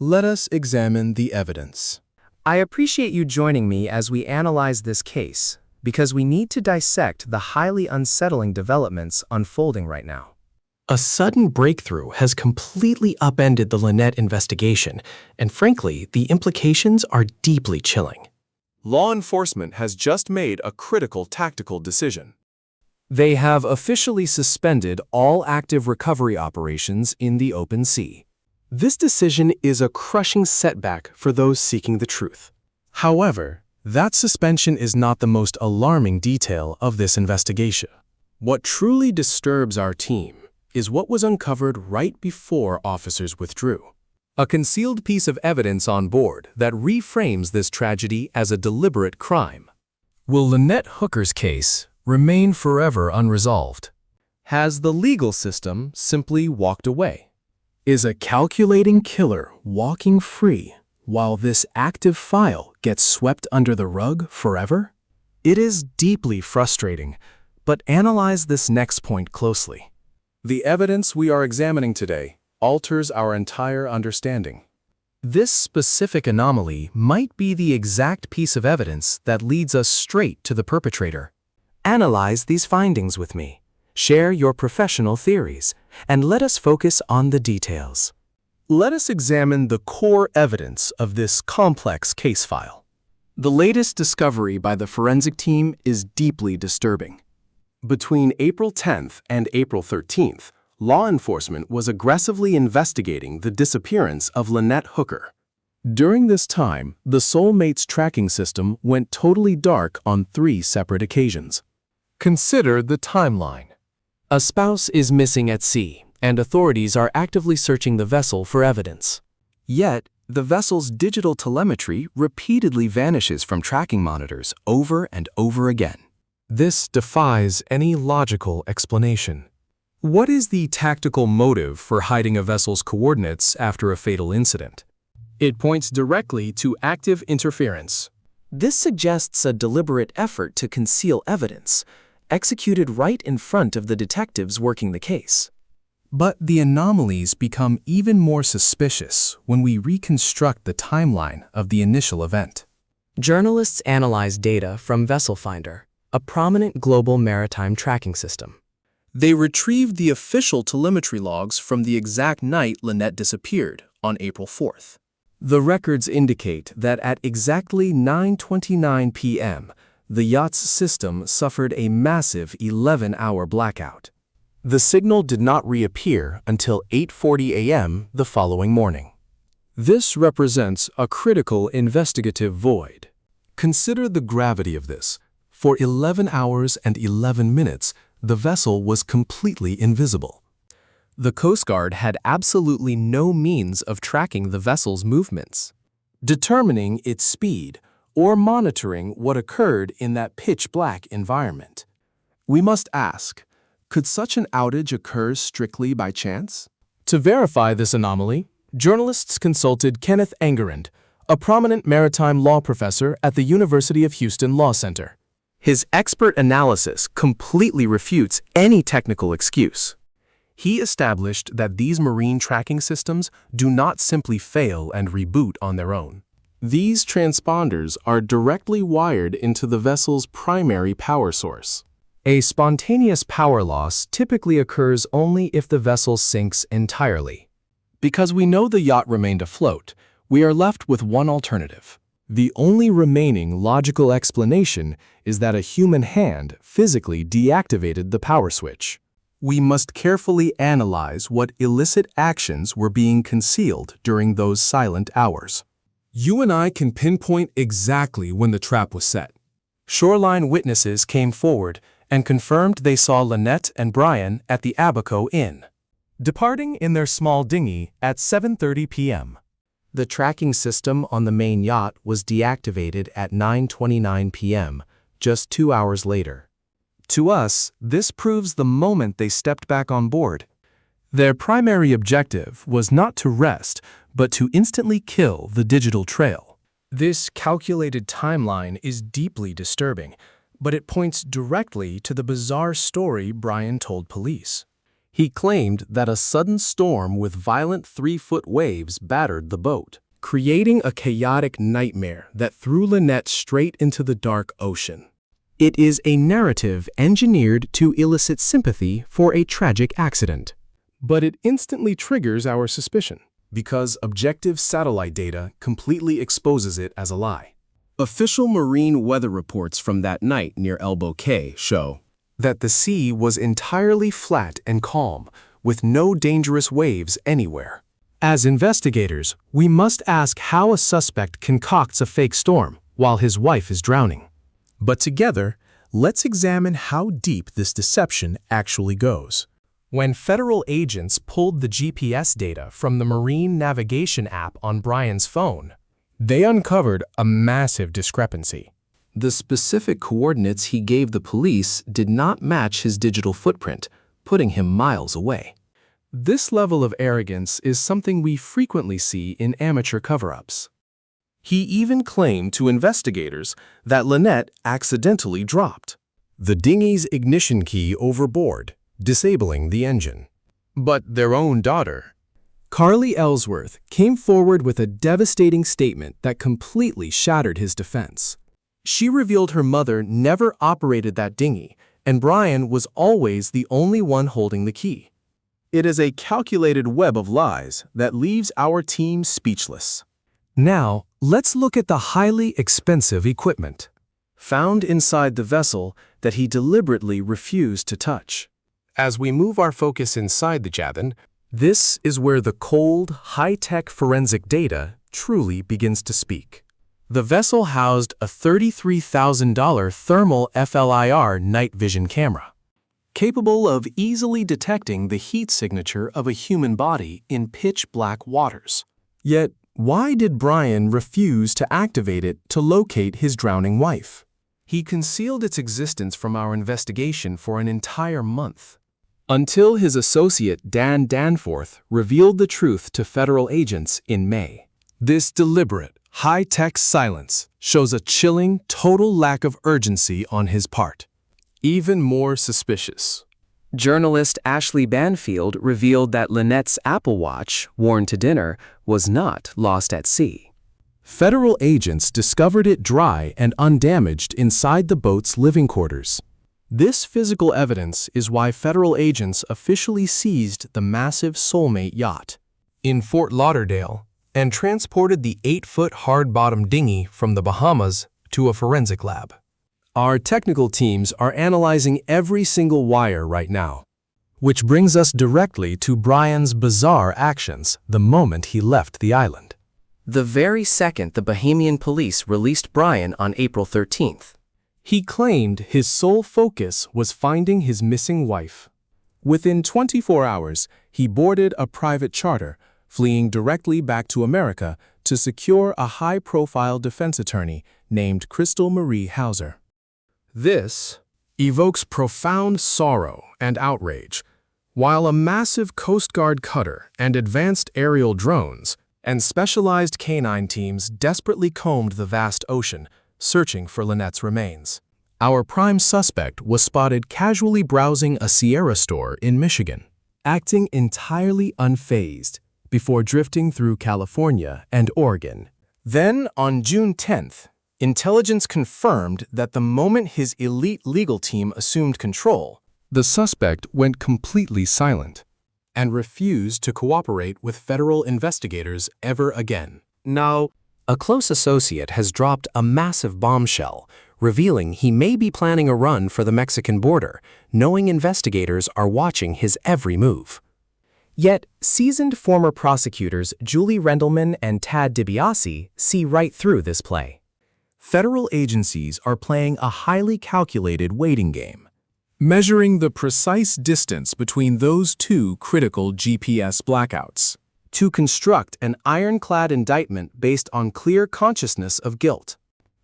Let us examine the evidence. I appreciate you joining me as we analyze this case, because we need to dissect the highly unsettling developments unfolding right now. A sudden breakthrough has completely upended the LYNETTE investigation, and frankly, the implications are deeply chilling. Law enforcement has just made a critical tactical decision. They have officially suspended all active recovery operations in the open sea. This decision is a crushing setback for those seeking the truth. However, that suspension is not the most alarming detail of this investigation. What truly disturbs our team is what was uncovered right before officers withdrew. A concealed piece of evidence on board that reframes this tragedy as a deliberate crime. Will Lynette Hooker's case remain forever unresolved? Has the legal system simply walked away? Is a calculating killer walking free while this active file gets swept under the rug forever? It is deeply frustrating, but analyze this next point closely. The evidence we are examining today alters our entire understanding. This specific anomaly might be the exact piece of evidence that leads us straight to the perpetrator. Analyze these findings with me, share your professional theories, and let us focus on the details. Let us examine the core evidence of this complex case file. The latest discovery by the forensic team is deeply disturbing. Between April 10th and April 13th, law enforcement was aggressively investigating the disappearance of Lynette Hooker. During this time, the Soulmates tracking system went totally dark on 3 separate occasions. Consider the timeline. A spouse is missing at sea, and authorities are actively searching the vessel for evidence. Yet, the vessel's digital telemetry repeatedly vanishes from tracking monitors over and over again. This defies any logical explanation. What is the tactical motive for hiding a vessel's coordinates after a fatal incident? It points directly to active interference. This suggests a deliberate effort to conceal evidence, executed right in front of the detectives working the case. But the anomalies become even more suspicious when we reconstruct the timeline of the initial event. Journalists analyze data from VesselFinder, a prominent global maritime tracking system. They retrieved the official telemetry logs from the exact night Lynette disappeared, on April 4th. The records indicate that at exactly 9:29 p.m., the yacht's system suffered a massive 11-hour blackout. The signal did not reappear until 8:40 a.m. the following morning. This represents a critical investigative void. Consider the gravity of this. For 11 hours and 11 minutes, the vessel was completely invisible. The Coast Guard had absolutely no means of tracking the vessel's movements, determining its speed, or monitoring what occurred in that pitch-black environment. We must ask, could such an outage occur strictly by chance? To verify this anomaly, journalists consulted Kenneth Angerand, a prominent maritime law professor at the University of Houston Law Center. His expert analysis completely refutes any technical excuse. He established that these marine tracking systems do not simply fail and reboot on their own. These transponders are directly wired into the vessel's primary power source. A spontaneous power loss typically occurs only if the vessel sinks entirely. Because we know the yacht remained afloat, we are left with one alternative. The only remaining logical explanation is that a human hand physically deactivated the power switch. We must carefully analyze what illicit actions were being concealed during those silent hours. You and I can pinpoint exactly when the trap was set. Shoreline witnesses came forward and confirmed they saw Lynette and Brian at the Abaco Inn, departing in their small dinghy at 7:30 p.m. The tracking system on the main yacht was deactivated at 9:29 p.m., just 2 hours later. To us, this proves the moment they stepped back on board. Their primary objective was not to rest, but to instantly kill the digital trail. This calculated timeline is deeply disturbing, but it points directly to the bizarre story Brian told police. He claimed that a sudden storm with violent 3-foot waves battered the boat, creating a chaotic nightmare that threw Lynette straight into the dark ocean. It is a narrative engineered to elicit sympathy for a tragic accident. But it instantly triggers our suspicion, because objective satellite data completely exposes it as a lie. Official marine weather reports from that night near Elbow Cay show that the sea was entirely flat and calm, with no dangerous waves anywhere. As investigators, we must ask how a suspect concocts a fake storm while his wife is drowning. But together, let's examine how deep this deception actually goes. When federal agents pulled the GPS data from the marine navigation app on Brian's phone, they uncovered a massive discrepancy. The specific coordinates he gave the police did not match his digital footprint, putting him miles away. This level of arrogance is something we frequently see in amateur cover-ups. He even claimed to investigators that Lynette accidentally dropped the dinghy's ignition key overboard, disabling the engine. But their own daughter, Carly Ellsworth, came forward with a devastating statement that completely shattered his defense. She revealed her mother never operated that dinghy, and Brian was always the only one holding the key. It is a calculated web of lies that leaves our team speechless. Now, let's look at the highly expensive equipment found inside the vessel that he deliberately refused to touch. As we move our focus inside the cabin, this is where the cold, high-tech forensic data truly begins to speak. The vessel housed a $33,000 thermal FLIR night vision camera, capable of easily detecting the heat signature of a human body in pitch-black waters. Yet, why did Brian refuse to activate it to locate his drowning wife? He concealed its existence from our investigation for an entire month, until his associate Dan Danforth revealed the truth to federal agents in May. This deliberate, high-tech silence shows a chilling, total lack of urgency on his part. Even more suspicious. Journalist Ashley Banfield revealed that Lynette's Apple Watch, worn to dinner, was not lost at sea. Federal agents discovered it dry and undamaged inside the boat's living quarters. This physical evidence is why federal agents officially seized the massive Soulmate yacht in Fort Lauderdale and transported the 8-foot hard-bottom dinghy from the Bahamas to a forensic lab. Our technical teams are analyzing every single wire right now, which brings us directly to Brian's bizarre actions the moment he left the island. The very second the Bahamian police released Brian on April 13th, he claimed his sole focus was finding his missing wife. Within 24 hours, he boarded a private charter, fleeing directly back to America to secure a high-profile defense attorney named Crystal Marie Hauser. This evokes profound sorrow and outrage, while a massive Coast Guard cutter and advanced aerial drones and specialized canine teams desperately combed the vast ocean, searching for Lynette's remains. Our prime suspect was spotted casually browsing a Sierra store in Michigan, acting entirely unfazed before drifting through California and Oregon. Then, on June 10th, intelligence confirmed that the moment his elite legal team assumed control, the suspect went completely silent and refused to cooperate with federal investigators ever again. Now, a close associate has dropped a massive bombshell, revealing he may be planning a run for the Mexican border, knowing investigators are watching his every move. Yet, seasoned former prosecutors Julie Rendelman and Tad DiBiase see right through this play. Federal agencies are playing a highly calculated waiting game, measuring the precise distance between those two critical GPS blackouts to construct an ironclad indictment based on clear consciousness of guilt.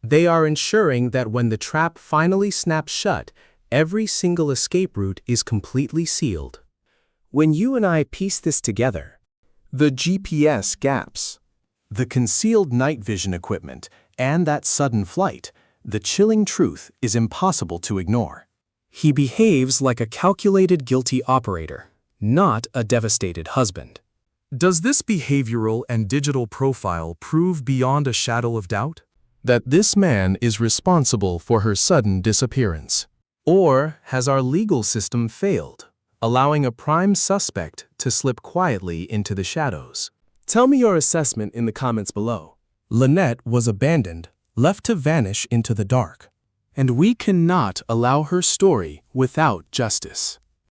They are ensuring that when the trap finally snaps shut, every single escape route is completely sealed. When you and I piece this together, the GPS gaps, the concealed night vision equipment, and that sudden flight, the chilling truth is impossible to ignore. He behaves like a calculated guilty operator, not a devastated husband. Does this behavioral and digital profile prove beyond a shadow of doubt that this man is responsible for her sudden disappearance? Or has our legal system failed, allowing a prime suspect to slip quietly into the shadows? Tell me your assessment in the comments below. Lynette was abandoned, left to vanish into the dark, and we cannot allow her story without justice.